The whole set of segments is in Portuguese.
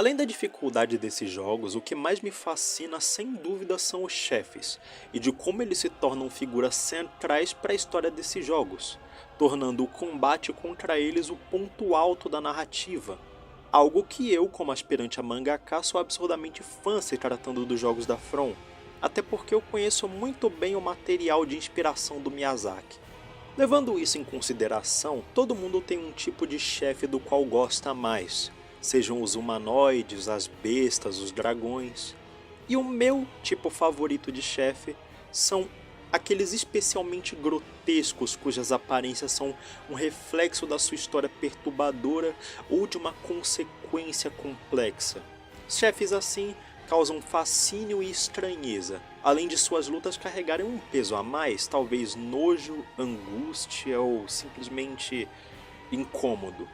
Além da dificuldade desses jogos, o que mais me fascina sem dúvida são os chefes, e de como eles se tornam figuras centrais para a história desses jogos, tornando o combate contra eles o ponto alto da narrativa. Algo que eu, como aspirante a mangaka, sou absurdamente fã se tratando dos jogos da From, até porque eu conheço muito bem o material de inspiração do Miyazaki. Levando isso em consideração, todo mundo tem um tipo de chefe do qual gosta mais, sejam os humanoides, as bestas, os dragões. E o meu tipo favorito de chefe são aqueles especialmente grotescos cujas aparências são um reflexo da sua história perturbadora ou de uma consequência complexa. Chefes assim causam fascínio e estranheza, além de suas lutas carregarem um peso a mais, talvez nojo, angústia ou simplesmente incômodo.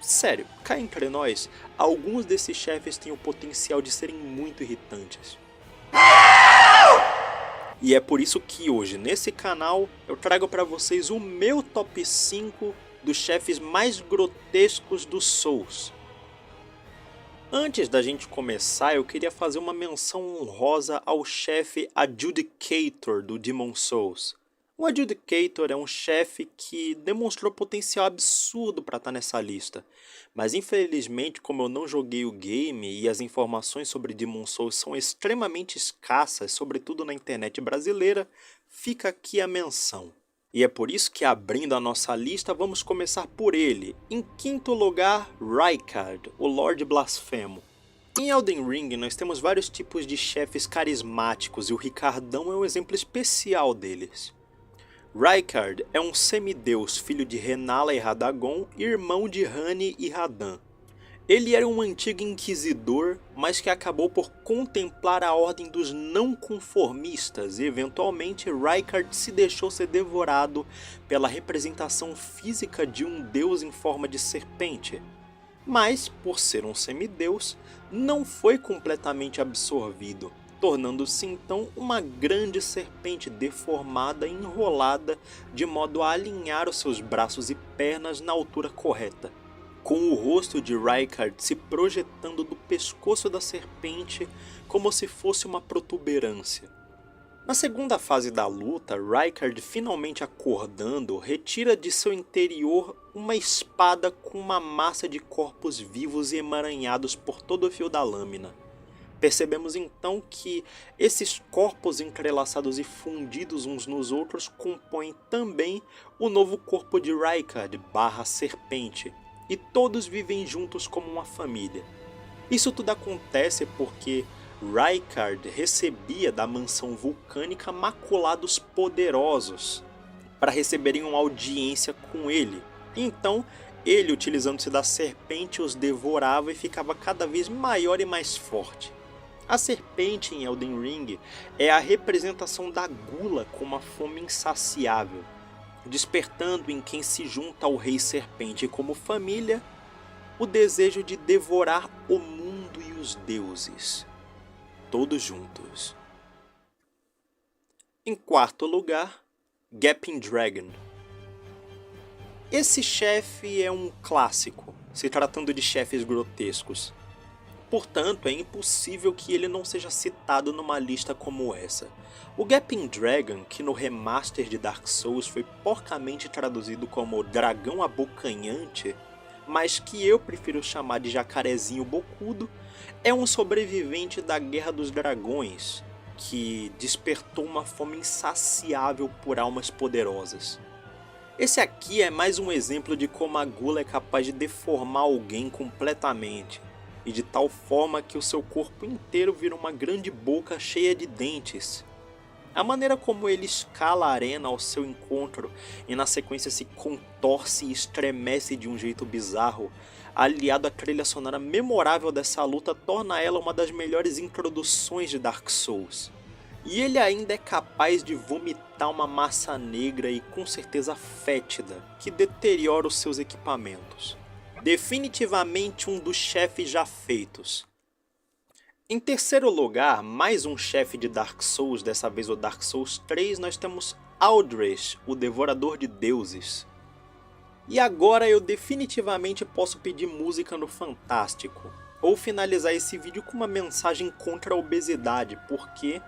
Sério, cá entre nós, alguns desses chefes têm o potencial de serem muito irritantes. E é por isso que hoje, nesse canal, eu trago para vocês o meu top 5 dos chefes mais grotescos dos Souls. Antes da gente começar, eu queria fazer uma menção honrosa ao chefe Adjudicator do Demon Souls. O Adjudicator é um chefe que demonstrou potencial absurdo para estar nessa lista, mas infelizmente, como eu não joguei o game e as informações sobre Demon Souls são extremamente escassas, sobretudo na internet brasileira, fica aqui a menção. E é por isso que, abrindo a nossa lista, vamos começar por ele. Em quinto lugar, Rykard, o Lorde Blasfemo. Em Elden Ring nós temos vários tipos de chefes carismáticos e o Ricardão é um exemplo especial deles. Rykard é um semideus, filho de Renala e Radagon, irmão de Ranni e Radahn. Ele era um antigo inquisidor, mas que acabou por contemplar a ordem dos não conformistas e eventualmente Rykard se deixou ser devorado pela representação física de um deus em forma de serpente. Mas, por ser um semideus, não foi completamente absorvido, tornando-se então uma grande serpente deformada e enrolada de modo a alinhar os seus braços e pernas na altura correta, com o rosto de Rykard se projetando do pescoço da serpente como se fosse uma protuberância. Na segunda fase da luta, Rykard, finalmente acordando, retira de seu interior uma espada com uma massa de corpos vivos e emaranhados por todo o fio da lâmina. Percebemos então que esses corpos entrelaçados e fundidos uns nos outros compõem também o novo corpo de Rykard / serpente, e todos vivem juntos como uma família. Isso tudo acontece porque Rykard recebia da mansão vulcânica maculados poderosos para receberem uma audiência com ele. Então, ele, utilizando-se da serpente, os devorava e ficava cada vez maior e mais forte. A serpente em Elden Ring é a representação da gula com uma fome insaciável, despertando em quem se junta ao Rei Serpente como família o desejo de devorar o mundo e os deuses, todos juntos. Em quarto lugar, Gaping Dragon. Esse chefe é um clássico, se tratando de chefes grotescos. Portanto, é impossível que ele não seja citado numa lista como essa. O Gaping Dragon, que no remaster de Dark Souls foi porcamente traduzido como Dragão Abocanhante, mas que eu prefiro chamar de Jacarezinho Bocudo, é um sobrevivente da Guerra dos Dragões, que despertou uma fome insaciável por almas poderosas. Esse aqui é mais um exemplo de como a gula é capaz de deformar alguém completamente, e de tal forma que o seu corpo inteiro vira uma grande boca cheia de dentes. A maneira como ele escala a arena ao seu encontro e na sequência se contorce e estremece de um jeito bizarro, aliado à trilha sonora memorável dessa luta, torna ela uma das melhores introduções de Dark Souls. E ele ainda é capaz de vomitar uma massa negra e com certeza fétida, que deteriora os seus equipamentos. Definitivamente um dos chefes já feitos. Em terceiro lugar, mais um chefe de Dark Souls, dessa vez o Dark Souls 3, nós temos Aldrich, o Devorador de Deuses. E agora eu definitivamente posso pedir música no Fantástico. ou finalizar esse vídeo com uma mensagem contra a obesidade, porque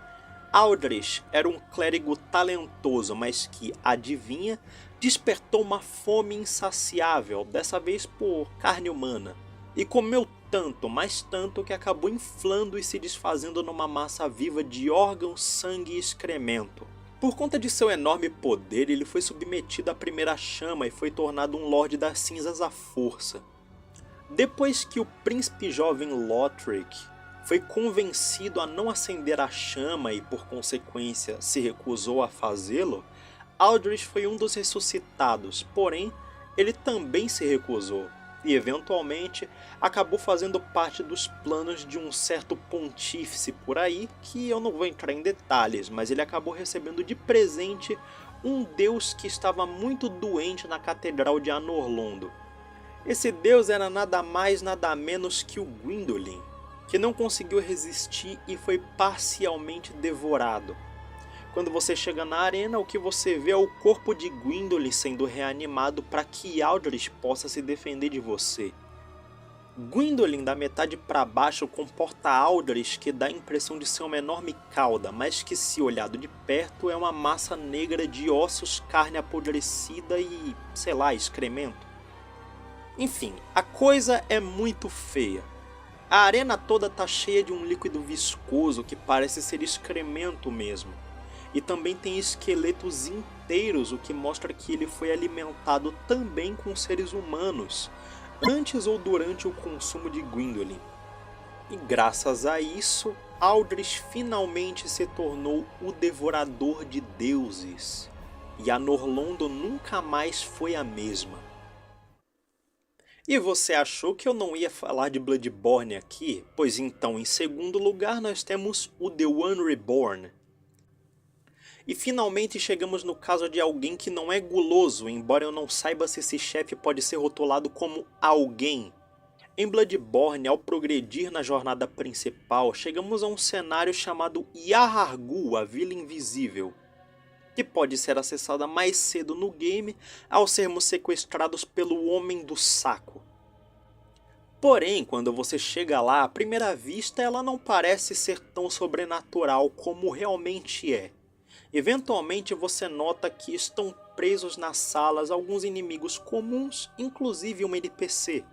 Aldrich era um clérigo talentoso, mas que, adivinha, despertou uma fome insaciável, dessa vez por carne humana, e comeu tanto, mas tanto, que acabou inflando e se desfazendo numa massa viva de órgãos, sangue e excremento. Por conta de seu enorme poder, ele foi submetido à primeira chama e foi tornado um Lorde das Cinzas à força. Depois que o príncipe jovem Lothric foi convencido a não acender a chama e, por consequência, se recusou a fazê-lo, Aldrich foi um dos ressuscitados, porém, ele também se recusou e, eventualmente, acabou fazendo parte dos planos de um certo pontífice por aí, que eu não vou entrar em detalhes, mas ele acabou recebendo de presente um deus que estava muito doente na Catedral de Anor Londo. Esse deus era nada mais nada menos que o Gwyndolin, que não conseguiu resistir e foi parcialmente devorado. Quando você chega na arena, o que você vê é o corpo de Gwyndolin sendo reanimado para que Aldrich possa se defender de você. Gwyndolin da metade para baixo comporta Aldrich, que dá a impressão de ser uma enorme cauda, mas que, se olhado de perto, é uma massa negra de ossos, carne apodrecida e, sei lá, excremento. Enfim, a coisa é muito feia. A arena toda tá cheia de um líquido viscoso que parece ser excremento mesmo. E também tem esqueletos inteiros, o que mostra que ele foi alimentado também com seres humanos, antes ou durante o consumo de Gwyndolin. E graças a isso, Aldrich finalmente se tornou o devorador de deuses. E Anor Londo nunca mais foi a mesma. E você achou que eu não ia falar de Bloodborne aqui? Pois então, em segundo lugar, nós temos o The One Reborn. E finalmente chegamos no caso de alguém que não é guloso, embora eu não saiba se esse chefe pode ser rotulado como alguém. Em Bloodborne, ao progredir na jornada principal, chegamos a um cenário chamado Yahar'gul, a Vila Invisível, que pode ser acessada mais cedo no game ao sermos sequestrados pelo Homem do Saco. Porém, quando você chega lá, à primeira vista ela não parece ser tão sobrenatural como realmente é. Eventualmente você nota que estão presos nas salas alguns inimigos comuns, inclusive um NPC,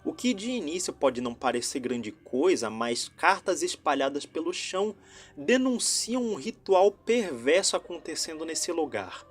o que de início pode não parecer grande coisa, mas cartas espalhadas pelo chão denunciam um ritual perverso acontecendo nesse lugar.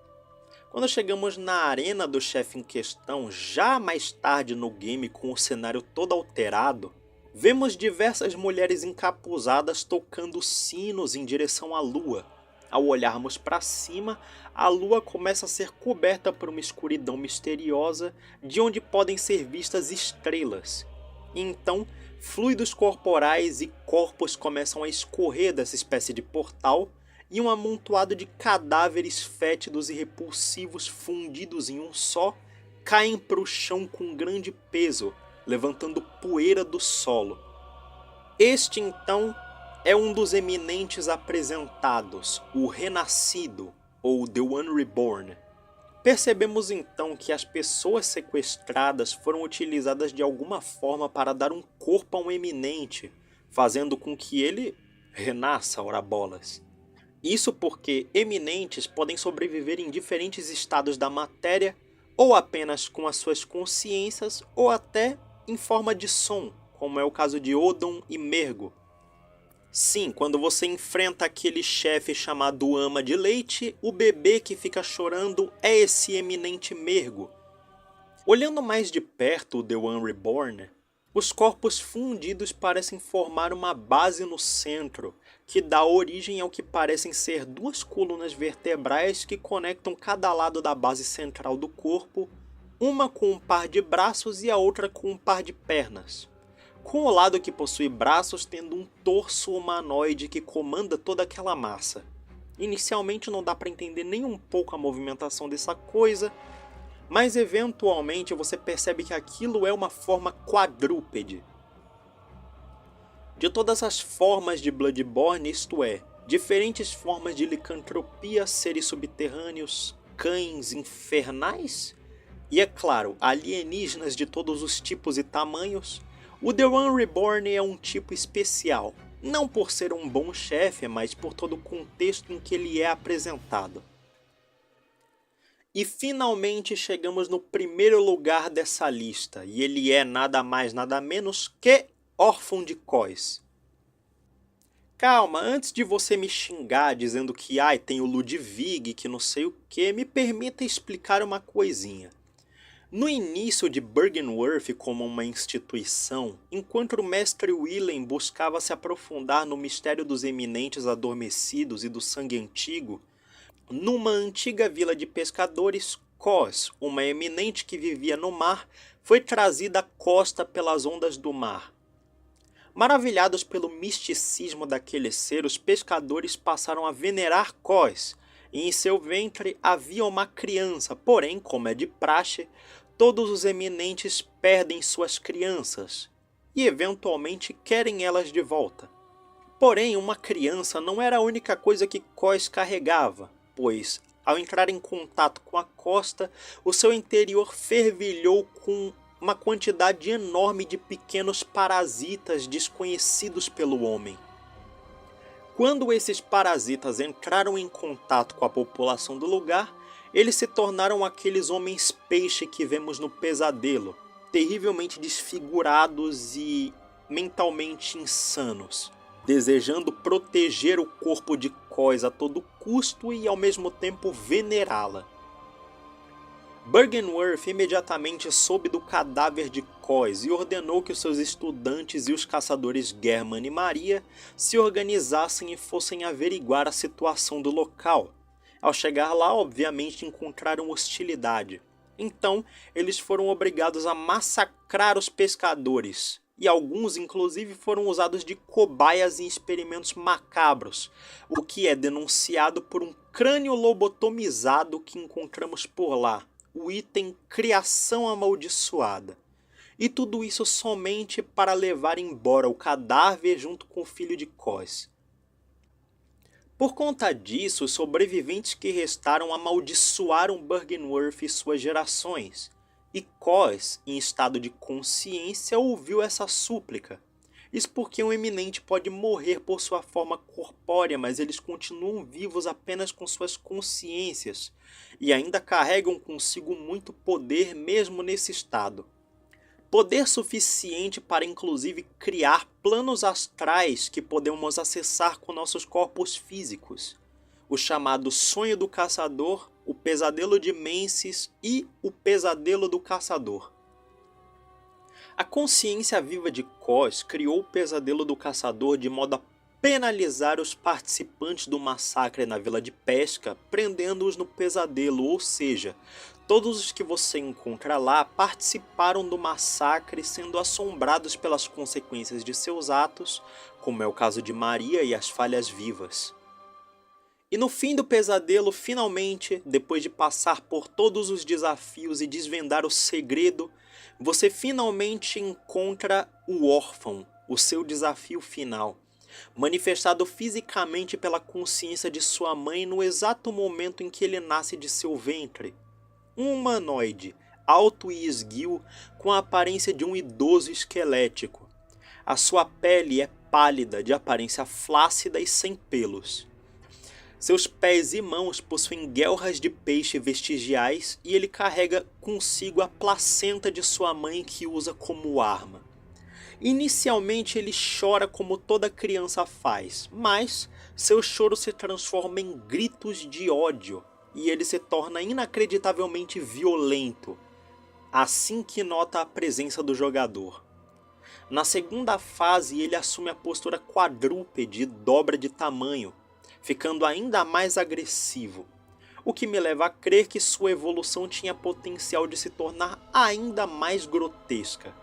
Quando chegamos na arena do chefe em questão, já mais tarde no game com o cenário todo alterado, vemos diversas mulheres encapuzadas tocando sinos em direção à lua. Ao olharmos para cima, a lua começa a ser coberta por uma escuridão misteriosa, de onde podem ser vistas estrelas. E então, fluidos corporais e corpos começam a escorrer dessa espécie de portal, e um amontoado de cadáveres fétidos e repulsivos fundidos em um só, caem para o chão com grande peso, levantando poeira do solo. Este então é um dos eminentes apresentados, o Renascido, ou The One Reborn. Percebemos então que as pessoas sequestradas foram utilizadas de alguma forma para dar um corpo a um eminente, fazendo com que ele renasça, ora bolas. Isso porque eminentes podem sobreviver em diferentes estados da matéria, ou apenas com as suas consciências, ou até em forma de som, como é o caso de Odon e Mergo. Sim, quando você enfrenta aquele chefe chamado Ama de Leite, o bebê que fica chorando é esse eminente Mergo. Olhando mais de perto o The One Reborn, os corpos fundidos parecem formar uma base no centro, que dá origem ao que parecem ser duas colunas vertebrais que conectam cada lado da base central do corpo, uma com um par de braços e a outra com um par de pernas, com o lado que possui braços tendo um torso humanoide que comanda toda aquela massa. Inicialmente não dá para entender nem um pouco a movimentação dessa coisa, mas eventualmente você percebe que aquilo é uma forma quadrúpede. De todas as formas de Bloodborne, isto é, diferentes formas de licantropia, seres subterrâneos, cães infernais, e é claro, alienígenas de todos os tipos e tamanhos, O The One Reborn é um tipo especial, não por ser um bom chefe, mas por todo o contexto em que ele é apresentado. E finalmente chegamos no primeiro lugar dessa lista, e ele é nada mais nada menos que Órfão de Cós. Calma, antes de você me xingar dizendo que tem o Ludwig, que não sei o que, me permita explicar uma coisinha. No início de Byrgenwerth como uma instituição, enquanto o mestre Willem buscava se aprofundar no mistério dos eminentes adormecidos e do sangue antigo, numa antiga vila de pescadores, Cós, uma eminente que vivia no mar, foi trazida à costa pelas ondas do mar. Maravilhados pelo misticismo daquele ser, os pescadores passaram a venerar Cós, e em seu ventre havia uma criança, porém, como é de praxe, todos os eminentes perdem suas crianças, e eventualmente querem elas de volta. Porém, uma criança não era a única coisa que Cós carregava, pois, ao entrar em contato com a costa, o seu interior fervilhou com uma quantidade enorme de pequenos parasitas desconhecidos pelo homem. Quando esses parasitas entraram em contato com a população do lugar, eles se tornaram aqueles homens-peixe que vemos no Pesadelo, terrivelmente desfigurados e mentalmente insanos, desejando proteger o corpo de Cós a todo custo e ao mesmo tempo venerá-la. Byrgenwerth imediatamente soube do cadáver de Cós e ordenou que os seus estudantes e os caçadores German e Maria se organizassem e fossem averiguar a situação do local. Ao chegar lá, obviamente encontraram hostilidade. Então, eles foram obrigados a massacrar os pescadores, e alguns inclusive foram usados de cobaias em experimentos macabros, o que é denunciado por um crânio lobotomizado que encontramos por lá, o item Criação Amaldiçoada. E tudo isso somente para levar embora o cadáver junto com o filho de Cós. Por conta disso, os sobreviventes que restaram amaldiçoaram Byrgenwerth e suas gerações, e Cós, em estado de consciência, ouviu essa súplica. Isso porque um eminente pode morrer por sua forma corpórea, mas eles continuam vivos apenas com suas consciências, e ainda carregam consigo muito poder mesmo nesse estado. Poder suficiente para inclusive criar planos astrais que podemos acessar com nossos corpos físicos. O chamado Sonho do Caçador, o Pesadelo de Mensis e o Pesadelo do Caçador. A consciência viva de Cós criou o Pesadelo do Caçador de modo a penalizar os participantes do massacre na vila de pesca, prendendo-os no pesadelo, ou seja, todos os que você encontra lá participaram do massacre, sendo assombrados pelas consequências de seus atos, como é o caso de Maria e as falhas vivas. E no fim do pesadelo, finalmente, depois de passar por todos os desafios e desvendar o segredo, você finalmente encontra o órfão, o seu desafio final, manifestado fisicamente pela consciência de sua mãe no exato momento em que ele nasce de seu ventre. Um humanoide, alto e esguio, com a aparência de um idoso esquelético. A sua pele é pálida, de aparência flácida e sem pelos. Seus pés e mãos possuem guelras de peixe vestigiais e ele carrega consigo a placenta de sua mãe que usa como arma. Inicialmente ele chora como toda criança faz, mas seu choro se transforma em gritos de ódio e ele se torna inacreditavelmente violento, assim que nota a presença do jogador. Na segunda fase ele assume a postura quadrúpede e dobra de tamanho, ficando ainda mais agressivo, o que me leva a crer que sua evolução tinha potencial de se tornar ainda mais grotesca.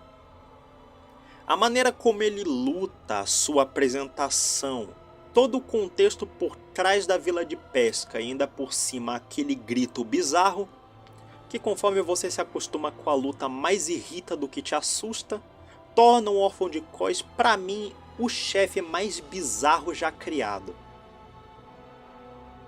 A maneira como ele luta, a sua apresentação, todo o contexto por trás da vila de pesca e ainda por cima aquele grito bizarro, que conforme você se acostuma com a luta mais irrita do que te assusta, torna o Órfão de Cós, pra mim, o chefe mais bizarro já criado.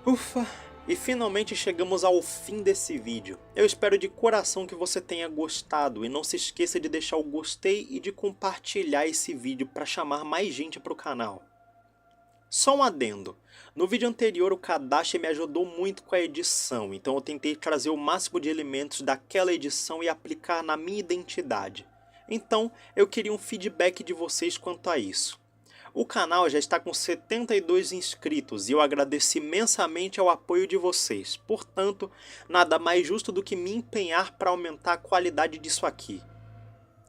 Ufa, E finalmente chegamos ao fim desse vídeo. Eu espero de coração que você tenha gostado e não se esqueça de deixar o gostei e de compartilhar esse vídeo para chamar mais gente para o canal. Só um adendo, no vídeo anterior o Kadashi me ajudou muito com a edição, então eu tentei trazer o máximo de elementos daquela edição e aplicar na minha identidade. Então eu queria um feedback de vocês quanto a isso. O canal já está com 72 inscritos e eu agradeço imensamente ao apoio de vocês, portanto, nada mais justo do que me empenhar para aumentar a qualidade disso aqui.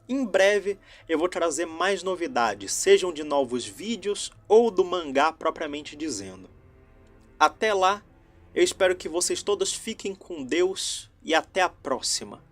Em breve eu vou trazer mais novidades, sejam de novos vídeos ou do mangá propriamente dizendo. Até lá, eu espero que vocês todos fiquem com Deus e até a próxima.